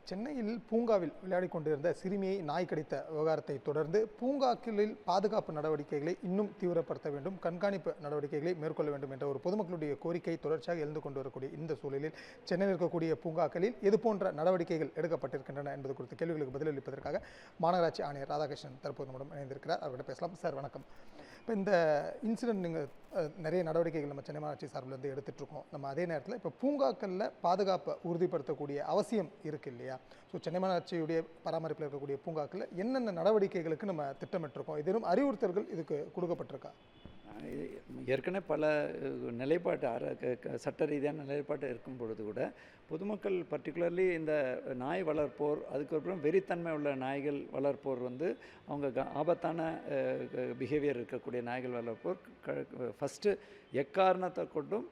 சென்னையில் பூங்காவில் விளையாடிக் கொண்டிருந்த சிறுமியை நாய் கடித்த விவகாரத்தை தொடர்ந்து பூங்காக்களில் பாதுகாப்பு நடவடிக்கைகளை இன்னும் தீவிரப்படுத்த வேண்டும், கண்காணிப்பு நடவடிக்கைகளை மேற்கொள்ள வேண்டும் என்ற ஒரு பொதுமக்களுடைய கோரிக்கை தொடர்ச்சியாக எழுந்து கொண்டு வரக்கூடிய இந்த சூழலில் சென்னையில் இருக்கக்கூடிய பூங்காக்களில் எது போன்ற நடவடிக்கைகள் எடுக்கப்பட்டிருக்கின்றன என்பது குறித்த கேள்விகளுக்கு பதிலளிப்பதற்காக மாநகராட்சி ஆணையர் ராதாகிருஷ்ணன் தற்போது நம்முடன் இணைந்திருக்கிறார். அவர்கிட்ட பேசலாம். சார் வணக்கம். இப்போ இந்த இன்சிடென்ட் நீங்கள் நிறைய நடவடிக்கைகள் நம்ம சென்னை மாநகராட்சி சார்பில் இருந்து எடுத்துகிட்டு இருக்கோம். நம்ம அதே நேரத்தில் இப்போ பூங்காக்களில் பாதுகாப்பை உறுதிப்படுத்தக்கூடிய அவசியம் இருக்குது இல்லையா? ஸோ சென்னை மாநகராட்சியுடைய பராமரிப்பில் இருக்கக்கூடிய பூங்காக்களில் என்னென்ன நடவடிக்கைகளுக்கு நம்ம திட்டமிட்டிருக்கோம்? இதனும் அறிவுறுத்தல்கள் இதுக்கு கொடுக்கப்பட்டிருக்கா? ஏற்கனவே பல நிலைப்பாட்டு சட்ட ரீதியான நிலைப்பாட்டு இருக்கும் பொழுது கூட பொதுமக்கள் பர்டிகுலர்லி இந்த நாய் வளர்ப்போர், அதுக்கப்புறம் வெறித்தன்மை உள்ள நாய்கள் வளர்ப்போர் அவங்க ஆபத்தான பிஹேவியர் இருக்கக்கூடிய நாய்கள் வளர்ப்போர் ஃபஸ்ட்டு எக்காரணத்தை கொண்டும்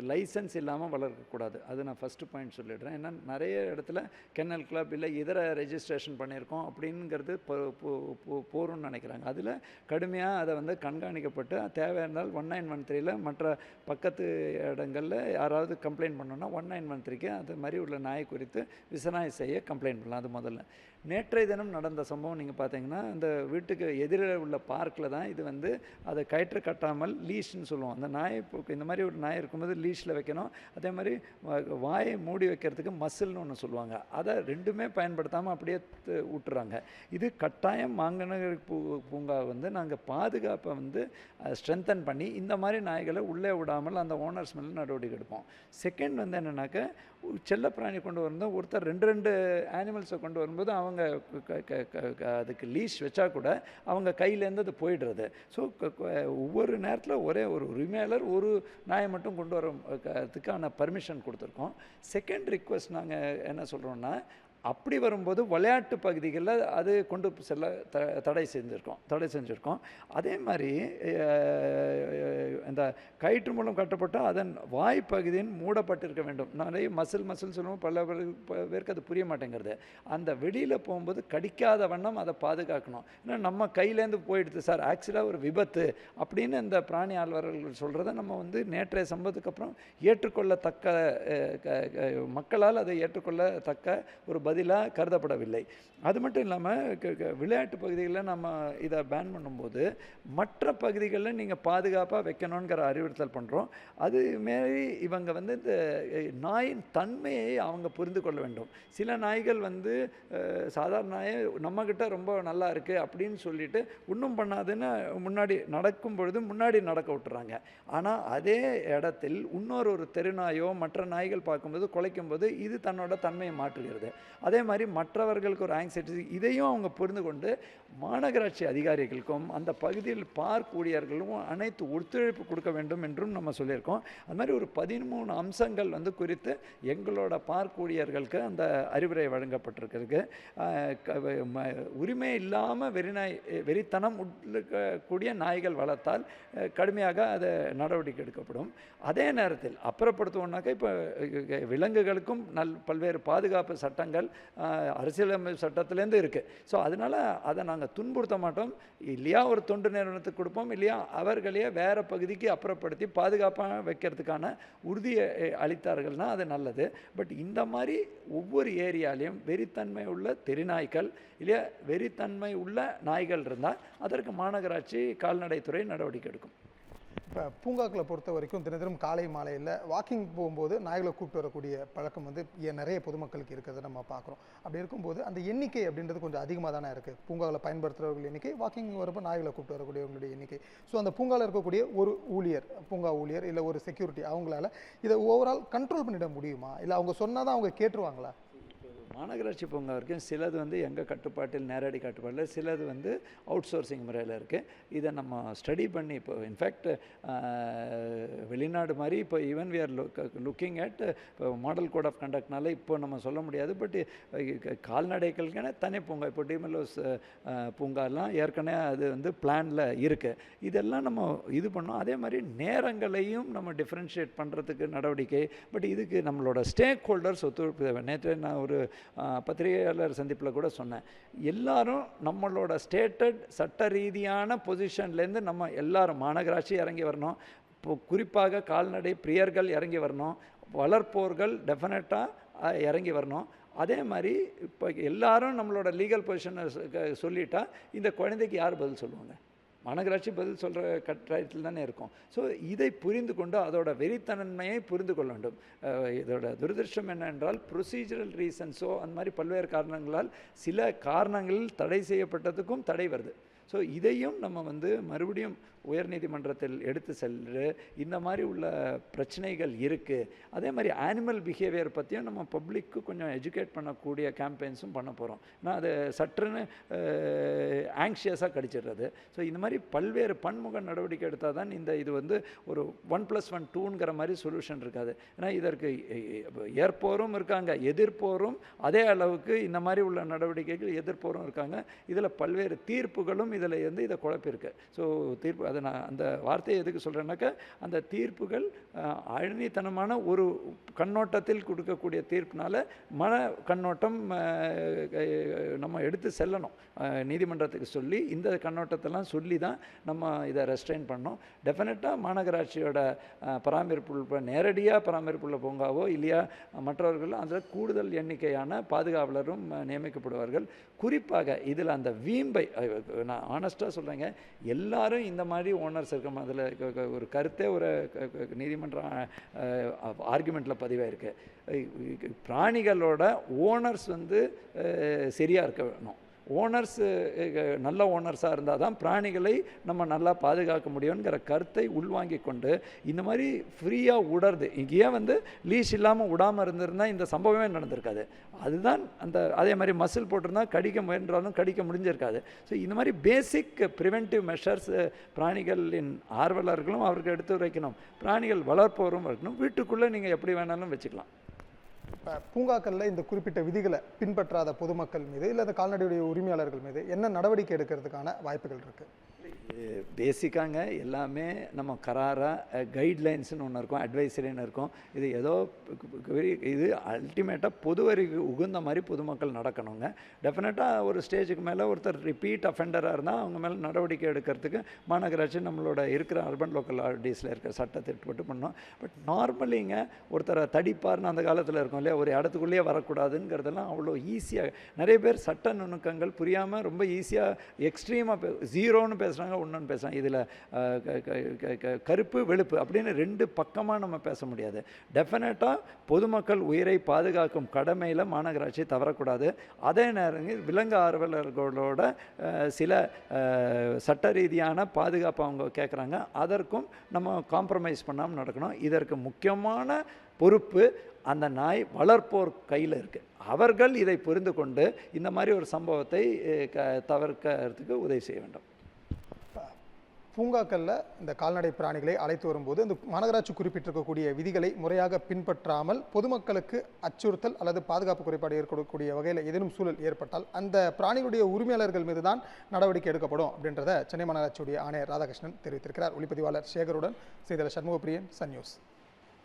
லைசன்ஸ் இல்லாமல் வளர்க்கக்கூடாது. அது நான் ஃபஸ்ட்டு பாயிண்ட் சொல்லிடுறேன். ஏன்னா நிறைய இடத்துல கென்னல் கிளப் இல்லை இதர ரெஜிஸ்ட்ரேஷன் பண்ணியிருக்கோம் அப்படிங்கிறது போரும்னு நினைக்கிறாங்க. அதில் கடுமையாக அதை கண்காணிக்கப்பட்டு தேவை இருந்தால் 1913 மற்ற பக்கத்து இடங்களில் யாராவது கம்ப்ளைண்ட் பண்ணோன்னா 1913 அது மாதிரி உள்ள நாய் குறித்து விசாரணை செய்ய கம்ப்ளைண்ட் பண்ணலாம். அது முதல்ல. நேற்றைய தினம் நடந்த சம்பவம் நீங்கள் பார்த்தீங்கன்னா இந்த வீட்டுக்கு எதிரில் உள்ள பார்க்கில் தான் இது அதை கயிற்று கட்டாமல் லீஷ்ன்னு சொல்லுவோம். அந்த நாய் இந்த மாதிரி ஒரு நாய் இருக்கும்போது லீஷில் வைக்கணும். அதே மாதிரி வாயை மூடி வைக்கிறதுக்கு மசில்னு ஒன்று சொல்லுவாங்க. அதை ரெண்டுமே பயன்படுத்தாமல் அப்படியே விட்டுறாங்க. இது கட்டாயம் மாநகர பூங்கா நாங்கள் பாதுகாப்பை ஸ்ட்ரென்தன் பண்ணி இந்த மாதிரி நாய்களை உள்ளே விடாமல் அந்த ஓனர்ஸ் மேலே நடவடிக்கை எடுப்போம். செகண்ட் என்னென்னாக்க செல்லப்பிராணி கொண்டு வரும்போது ஒருத்தர் ரெண்டு ஆனிமல்ஸை கொண்டு வரும்போது அவங்க அதுக்கு லீஷ் வச்சா கூட அவங்க கையிலேருந்து அது போயிடுறது. ஸோ ஒவ்வொரு நேரத்தில் ஒரே ஒரு உரிமையாளர் ஒரு நாயை மட்டும் கொண்டு வரதுக்கான பர்மிஷன் கொடுத்துருக்கோம். செகண்ட் ரிக்வெஸ்ட் நாங்கள் என்ன சொல்கிறோன்னா, அப்படி வரும்போது விளையாட்டு பகுதிகளில் அது கொண்டு செல்ல தடை செஞ்சுருக்கோம். அதே மாதிரி இந்த கயிற்று மூலம் கட்டப்பட்ட அதன் வாய்ப்பகுதியின் மூடப்பட்டிருக்க வேண்டும். நிறைய மசில் சொல்லுவோம், பல பேருக்கு அது புரிய மாட்டேங்கிறது. அந்த வெளியில் போகும்போது கடிக்காத வண்ணம் அதை பாதுகாக்கணும். ஏன்னா நம்ம கையிலேருந்து போயிடுது சார், ஆக்சுவலாக ஒரு விபத்து அப்படின்னு இந்த பிராணி ஆழ்வர்கள் சொல்கிறத நம்ம நேற்றைய சம்பவத்துக்கு அப்புறம் ஏற்றுக்கொள்ளத்தக்க மக்களால் அதை ஏற்றுக்கொள்ளத்தக்க ஒரு பதிலாக கருதப்படவில்லை. அது மட்டும் இல்லாமல் விளையாட்டு பகுதிகளில் நம்ம இதை பேன் பண்ணும்போது மற்ற பகுதிகளில் நீங்கள் பாதுகாப்பாக வைக்கணுங்கிற அறிவுறுத்தல் பண்ணுறோம். அதுமாரி இவங்க இந்த நாயின் தன்மையை அவங்க புரிந்து கொள்ள வேண்டும். சில நாய்கள் சாதாரண நாயை நம்மக்கிட்ட ரொம்ப நல்லா இருக்குது அப்படின்னு சொல்லிட்டு ஒன்றும் பண்ணாதுன்னு முன்னாடி நடக்கும் பொழுது முன்னாடி நடக்க விட்டுறாங்க. ஆனால் அதே இடத்தில் இன்னொரு தெருநாயோ மற்ற நாய்கள் பார்க்கும்போது குலைக்கும்போது இது தன்னோட தன்மையை மாற்றுகிறது. அதே மாதிரி மற்றவர்களுக்கு ஒரு ஆங்ஸைட்டி, இதையும் அவங்க புரிந்து கொண்டு மாநகராட்சி அதிகாரிகளுக்கும் அந்த பகுதியில் பார்க் ஊழியர்களும் அனைத்து ஒத்துழைப்பு கொடுக்க வேண்டும் என்றும் நம்ம சொல்லியிருக்கோம். அது மாதிரி ஒரு 13 அம்சங்கள் குறித்து எங்களோட பார்க் ஊழியர்களுக்கு அந்த அறிவுரை வழங்கப்பட்டிருக்கு. உரிமை இல்லாமல் வெறித்தனம் கூடிய நாய்கள் வளர்த்தால் கடுமையாக அதை நடவடிக்கை எடுக்கப்படும். அதே நேரத்தில் அப்புறப்படுத்துவோம்னாக்கா இப்போ விலங்குகளுக்கும் பல்வேறு பாதுகாப்பு சட்டங்கள் அரசியலமைப்பு சட்டத்திலேருந்து இருக்குது. ஸோ அதனால் அதை நாங்கள் துன்புறுத்த மாட்டோம். இல்லையா ஒரு தொண்டு நிறுவனத்துக்கு கொடுப்போம், இல்லையா அவர்களையே வேறு பகுதிக்கு அப்புறப்படுத்தி பாதுகாப்பாக வைக்கிறதுக்கான உறுதியை அளித்தார்கள்னால் அது நல்லது. பட் இந்த மாதிரி ஒவ்வொரு ஏரியாலையும் வெறித்தன்மை உள்ள தெருநாய்கள் இல்லையா வெறித்தன்மை உள்ள நாய்கள் இருந்தால் அதற்கு மாநகராட்சி கால்நடைத்துறை நடவடிக்கை எடுக்கும். இப்போ பூங்காக்களை பொறுத்த வரைக்கும் தினதினம் காலை மாலையில் வாக்கிங் போகும்போது நாய்களை கூப்பிட்டு வரக்கூடிய பழக்கம் நிறைய பொதுமக்களுக்கு இருக்கிறத நம்ம பார்க்குறோம். அப்படி இருக்கும்போது அந்த எண்ணிக்கை அப்படின்றது கொஞ்சம் அதிகமாக தானே இருக்குது. பூங்காவில் பயன்படுத்துகிறவர்கள் எண்ணிக்கை, வாக்கிங் வரப்போ நாய்களை கூப்பிட்டு வரக்கூடியவங்களுடைய எண்ணிக்கை. ஸோ அந்த பூங்காவில் இருக்கக்கூடிய ஒரு ஊழியர், பூங்கா ஊழியர் இல்லை ஒரு செக்யூரிட்டி, அவங்களால இதை ஓவரால் கண்ட்ரோல் பண்ணிட முடியுமா? இல்லை அவங்க சொன்னால் தான் அவங்க கேட்டுருவாங்களா? மாநகராட்சி பூங்கா வரைக்கும் சிலது எங்கள் கட்டுப்பாட்டில் நேரடி கட்டுப்பாட்டில், சிலது அவுட் சோர்சிங் முறையில் இருக்குது. இதை நம்ம ஸ்டடி பண்ணி இப்போ இன்ஃபேக்ட் வெளிநாடு மாதிரி இப்போ even we are looking at இப்போ மாடல் கோட் ஆஃப் கண்டக்ட்னால இப்போ நம்ம சொல்ல முடியாது. பட் கால்நடைகளுக்கான தனி பூங்கா இப்போ டிமெல்லோஸ் பூங்காலாம் ஏற்கனவே அது பிளானில் இருக்குது. இதெல்லாம் நம்ம இது பண்ணோம். அதே மாதிரி நேரங்களையும் நம்ம டிஃப்ரென்ஷியேட் பண்ணுறதுக்கு நடவடிக்கை. பட் இதுக்கு நம்மளோட ஸ்டேக் ஹோல்டர்ஸ் ஒத்துழைப்பு தேவை. நேற்று நான் ஒரு பத்திரிகையாளர் சந்திப்பில் கூட சொன்னேன், எல்லாரும் நம்மளோட ஸ்டேட்டட் சட்ட ரீதியான பொசிஷன்லேருந்து நம்ம எல்லாரும் மாநகராட்சி இறங்கி வரணும். இப்போ குறிப்பாக கால்நடை பிரியர்கள் இறங்கி வரணும், வளர்ப்போர்கள் டெஃபினட்டாக இறங்கி வரணும். அதே மாதிரி இப்போ எல்லாரும் நம்மளோட லீகல் பொசிஷனை சொல்லிட்டா இந்த குழந்தைக்கு யார் பதில் சொல்லுவாங்க? மாநகராட்சி பதில் சொல்கிற கட்டாயத்தில் தானே இருக்கும். ஸோ இதை புரிந்து கொண்டு அதோட வெறித்தன்மையை புரிந்து கொள்ள வேண்டும். இதோட துரதிருஷ்டம் என்னென்றால் ப்ரொசீஜரல் ரீசன்ஸோ அந்த மாதிரி பல்வேறு காரணங்களால் சில காரணங்களில் தடை செய்யப்பட்டதுக்கும் தடை வருது. ஸோ இதையும் நம்ம மறுபடியும் உயர்நீதிமன்றத்தில் எடுத்து சென்று இந்த மாதிரி உள்ள பிரச்சனைகள் இருக்குது. அதே மாதிரி ஆனிமல் பிஹேவியர் பற்றியும் நம்ம பப்ளிக்கு கொஞ்சம் எஜுகேட் பண்ணக்கூடிய கேம்பெயின்ஸும் பண்ண போகிறோம். நான் அதை சற்றுன்னு ஆங்ஷியஸாக கடிச்சிடுறது. ஸோ இந்த மாதிரி பல்வேறு பன்முக நடவடிக்கை எடுத்தால் தான் இது ஒரு 1+1 2ங்கிற மாதிரி சொல்யூஷன் இருக்காது. ஏன்னா இதற்கு ஏற்போரும் இருக்காங்க, எதிர்ப்போரும் அதே அளவுக்கு இந்த மாதிரி உள்ள நடவடிக்கைகள் எதிர்ப்போரும் இருக்காங்க. இதில் பல்வேறு தீர்ப்புகளும் இதில் இதை குழப்பிருக்கு. ஸோ தீர்ப்பு அதை நான் அந்த வார்த்தையை எதுக்கு சொல்கிறேன்னாக்கா, அந்த தீர்ப்புகள் அழினித்தனமான ஒரு கண்ணோட்டத்தில் கொடுக்கக்கூடிய தீர்ப்புனால மன கண்ணோட்டம் நம்ம எடுத்து செல்லணும். நீதிமன்றத்துக்கு சொல்லி இந்த கண்ணோட்டத்தெல்லாம் சொல்லி தான் நம்ம இதை ரெஸ்ட்ரெயின் பண்ணோம். டெஃபினட்டாக மாநகராட்சியோட பராமரிப்பு நேரடியாக பராமரிப்புள்ள பூங்காவோ இல்லையா மற்றவர்கள் அதில் கூடுதல் எண்ணிக்கையான பாதுகாவலரும் நியமிக்கப்படுவார்கள். குறிப்பாக இதில் அந்த வீம்பை நான் ஆனஸ்ட்டாக சொல்கிறேங்க, எல்லாரும் இந்த மாதிரி ஓனர்ஸ் இருக்கோம். அதில் ஒரு கருத்தே ஒரு நீதிமன்ற ஆர்குமெண்ட்டில் பதிவாயிருக்கு. பிராணிகளோட ஓனர்ஸ் சரியாக இருக்க வேணும். ஓனர்ஸ் நல்ல ஓனர்ஸாக இருந்தால் தான் பிராணிகளை நம்ம நல்லா பாதுகாக்க முடியுங்கிற கருத்தை உள்வாங்கி கொண்டு இந்த மாதிரி ஃப்ரீயாக விடுறது. இங்கேயே லீஸ் இல்லாமல் விடாமல் இருந்திருந்தால் இந்த சம்பவமே நடந்திருக்காது. அதுதான் அதே மாதிரி மசில் போட்டிருந்தா கடிக்க முயன்றாலும் கடிக்க முடிஞ்சிருக்காது. ஸோ இந்த மாதிரி பேசிக் ப்ரிவென்டிவ் மெஷர்ஸ் பிராணிகளின் ஆர்வலர்களும் அவருக்கு எடுத்து வைக்கணும். பிராணிகள் வளர்ப்பவரும் இருக்கணும். வீட்டுக்குள்ளே நீங்கள் எப்படி வேணாலும் வச்சுக்கலாம். பூங்காக்களில் இந்த குறிப்பிட்ட விதிகளை பின்பற்றாத பொதுமக்கள் மீது இல்லை அந்த கால்நடையுடைய உரிமையாளர்கள் மீது என்ன நடவடிக்கை எடுக்கிறதுக்கான வாய்ப்புகள் இருக்குது? பேசிக்காங்க எல்லாமே நம்ம கராராக கைட்லைன்ஸ்னு ஒன்று இருக்கும், அட்வைசரின்னு இருக்கும். இது ஏதோ இது அல்டிமேட்டாக பொதுவரிக்கு உகுந்த மாதிரி பொதுமக்கள் நடக்கணுங்க. டெஃபினட்டாக ஒரு ஸ்டேஜுக்கு மேலே ஒருத்தர் ரிப்பீட் அஃபெண்டராக இருந்தால் அவங்க மேலே நடவடிக்கை எடுக்கிறதுக்கு மாநகராட்சி நம்மளோட இருக்கிற அர்பன் லோக்கல் ஆர்டிஸில் இருக்கிற சட்டத்தை போட்டு பண்ணோம். பட் நார்மலிங்க ஒருத்தரை தடிப்பார்னு அந்த காலத்தில் இருக்கும் இல்லையா, ஒரு இடத்துக்குள்ளேயே வரக்கூடாதுங்கிறதெல்லாம் அவ்வளோ ஈஸியாக நிறைய பேர் சட்ட நுணுக்கங்கள் புரியாமல் ரொம்ப ஈஸியாக எக்ஸ்ட்ரீமாக ஜீரோன்னு பேசுகிறாங்க, ஒன்றுன்னு பேசுகிறாங்க. இதில் கருப்பு வெளுப்பு அப்படின்னு ரெண்டு பக்கமாக நம்ம பேச முடியாது. டெஃபினட்டாக பொதுமக்கள் உயிரை பாதுகாக்கும் கடமையில் மாநகராட்சி தவறக்கூடாது. அதே நேரத்தில் விலங்கு ஆர்வலர்களோட சில சட்ட ரீதியான பாதுகாப்பு அவங்க கேட்குறாங்க, அதற்கும் நம்ம காம்ப்ரமைஸ் பண்ணாமல் நடக்கணும். இதற்கு முக்கியமான பொறுப்பு அந்த நாய் வளர்ப்போர் கையில் இருக்குது. அவர்கள் இதை புரிந்து கொண்டு இந்த மாதிரி ஒரு சம்பவத்தை தவிர்க்கிறதுக்கு உதவி செய்ய வேண்டும். பூங்காக்களில் இந்த கால்நடை பிராணிகளை அழைத்து வரும்போது இந்த மாநகராட்சி குறிப்பிட்டிருக்கக்கூடிய விதிகளை முறையாக பின்பற்றாமல் பொதுமக்களுக்கு அச்சுறுத்தல் அல்லது பாதுகாப்பு குறைபாடு ஏற்படக்கூடிய வகையில் ஏதேனும் சூழல் ஏற்பட்டால் அந்த பிராணிகளுடைய உரிமையாளர்கள் மீது தான் நடவடிக்கை எடுக்கப்படும் அப்படின்றத சென்னை மாநகராட்சியுடைய ஆணையர் ராதாகிருஷ்ணன் தெரிவித்திருக்கிறார். ஒளிப்பதிவாளர் சேகருடன் செய்தியாளர் சண்முகப்பிரியன், சன் நியூஸ்.